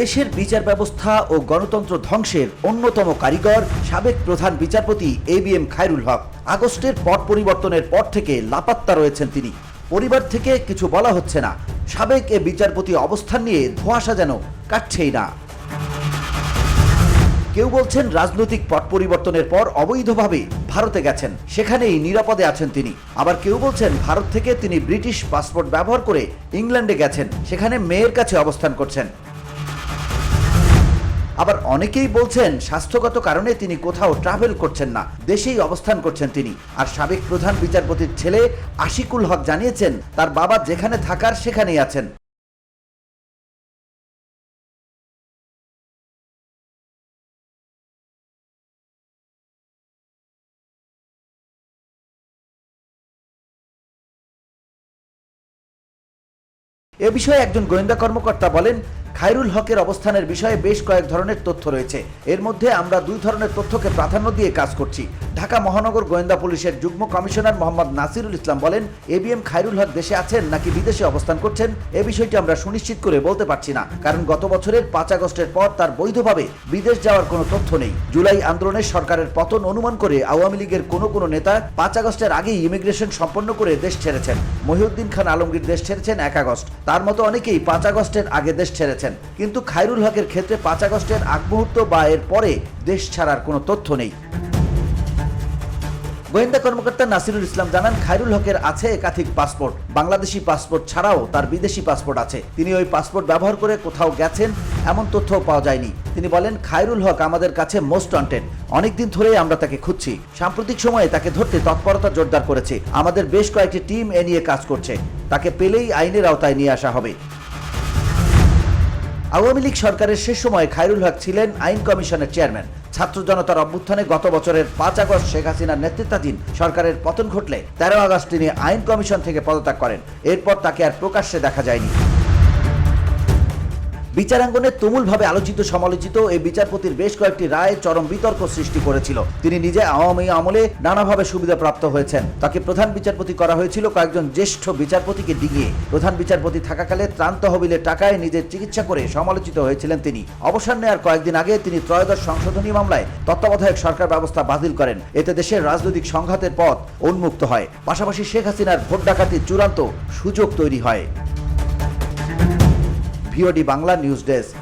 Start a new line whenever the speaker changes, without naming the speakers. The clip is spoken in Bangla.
দেশের বিচার ব্যবস্থা ও গণতন্ত্র ধ্বংসের অন্যতম কারিগর সাবেক প্রধান বিচারপতি এবিএম খায়রুল হক আগস্টের পট পরিবর্তনের পর থেকে লাপাত্তা রয়েছেন তিনি। পরিবার থেকে কিছু বলা হচ্ছে না। সাবেক এ বিচারপতি অবস্থান নিয়ে ধোঁয়াশা যেন কাটছেই না। কেউ বলছেন রাজনৈতিক পট পরিবর্তনের পর অবৈধভাবে ভারতে গেছেন, সেখানেই নিরাপদে আছেন তিনি। আবার কেউ বলছেন ভারত থেকে তিনি ব্রিটিশ পাসপোর্ট ব্যবহার করে ইংল্যান্ডে গেছেন, সেখানে মেয়ের কাছে অবস্থান করছেন। আবার অনেকেই বলছেন স্বাস্থ্যগত কারণে তিনি কোথাও ট্রাভেল করছেন না, দেশেই অবস্থান করছেন তিনি। আর সাবেক প্রধান বিচারপতির ছেলে আশিকুল হক জানিয়েছেন তার বাবা যেখানে থাকার সেখানেই আছেন। এ বিষয়ে একজন গোয়েন্দা কর্মকর্তা বলেন, খায়রুল হকের অবস্থানের বিষয়ে বেশ কয়েক ধরনের তথ্য রয়েছে। এর মধ্যে আমরা দুই ধরনের তথ্যকে প্রাধান্য দিয়ে কাজ করছি। ঢাকা মহানগর গোয়েন্দা পুলিশের যুগ্ম কমিশনার মোহাম্মদ নাসিরুল ইসলাম বলেন, এবিএম খায়রুল হক দেশে আছেন নাকি বিদেশে অবস্থান করছেন এ বিষয়টি আমরা সুনিশ্চিত করে বলতে পারছি না, কারণ গত বছরের 5 আগস্টের পর তার বৈধভাবে বিদেশ যাওয়ার কোনো তথ্য নেই। জুলাই আন্দোলনের সরকারের পতন অনুমান করে আওয়ামী লীগের কোনো নেতা 5 আগস্টের আগেই ইমিগ্রেশন সম্পন্ন করে দেশ ছেড়েছেন। মহিউদ্দিন খান আলমগীর দেশ ছেড়েছেন 1 আগস্ট। তার মতো অনেকেই 5 আগস্টের আগে দেশ ছেড়েছেন, কিন্তু খায়রুল হকের ক্ষেত্রে 5 আগস্টের আগ মুহূর্ত বা এর পরে দেশ ছাড়ার কোনো তথ্য নেই। গোয়েন্দা কর্মকর্তা নাসিরুল ইসলাম জানান, খায়রুল হকের আছে একাধিক পাসপোর্ট, বাংলাদেশি পাসপোর্ট ছাড়াও তার বিদেশি পাসপোর্ট আছে। তিনি ওই পাসপোর্ট ব্যবহার করে কোথাও গেছেন এমন তথ্যও পাওয়া যায়নি। তিনি বলেন, খায়রুল হক আমাদের কাছে মোস্ট ওয়ান্টেড, অনেকদিন ধরেই আমরা তাকে খুঁজছি। সাম্প্রতিক সময়ে তাকে ধরতে তৎপরতা জোরদার করেছে। আমাদের বেশ কয়েকটি টিম এ নিয়ে কাজ করছে। তাকে পেলেই আইনের আওতায় নিয়ে আসা হবে। আওয়ামী লীগ সরকারের শেষ সময়ে খায়রুল হক ছিলেন আইন কমিশনের চেয়ারম্যান। ছাত্র জনতার অভ্যুত্থানে গত বছরের 5 আগস্ট শেখ হাসিনার নেতৃত্বাধীন সরকারের পতন ঘটলে 13 আগস্ট তিনি আইন কমিশন থেকে পদত্যাগ করেন। এরপর তাকে আর প্রকাশ্যে দেখা যায়নি। বিচারাঙ্গনে তুমুলভাবে আলোচিত সমালোচিত এই বিচারপতির বেশ কয়েকটি রায় চরম বিতর্ক সৃষ্টি করেছিল। তিনি নিজে আওয়ামী আমলে নানাভাবে সুবিধাপ্রাপ্ত হয়েছেন। তাকে প্রধান বিচারপতি করা হয়েছিল কয়েকজন জ্যেষ্ঠ বিচারপতিকে ডিঙিয়ে। প্রধান বিচারপতি থাকাকালে ত্রাণ তহবিলের টাকায় নিজের চিকিৎসা করে সমালোচিত হয়েছিলেন তিনি। অবসর নেওয়ার কয়েকদিন আগে তিনি ত্রয়োদশ সংশোধনী মামলায় তত্ত্বাবধায়ক সরকার ব্যবস্থা বাতিল করেন। এতে দেশের রাজনৈতিক সংঘাতের পথ উন্মুক্ত হয়, পাশাপাশি শেখ হাসিনার ভোট ডাকাতির চূড়ান্ত সুযোগ তৈরি হয়। VOD Bangla news desk.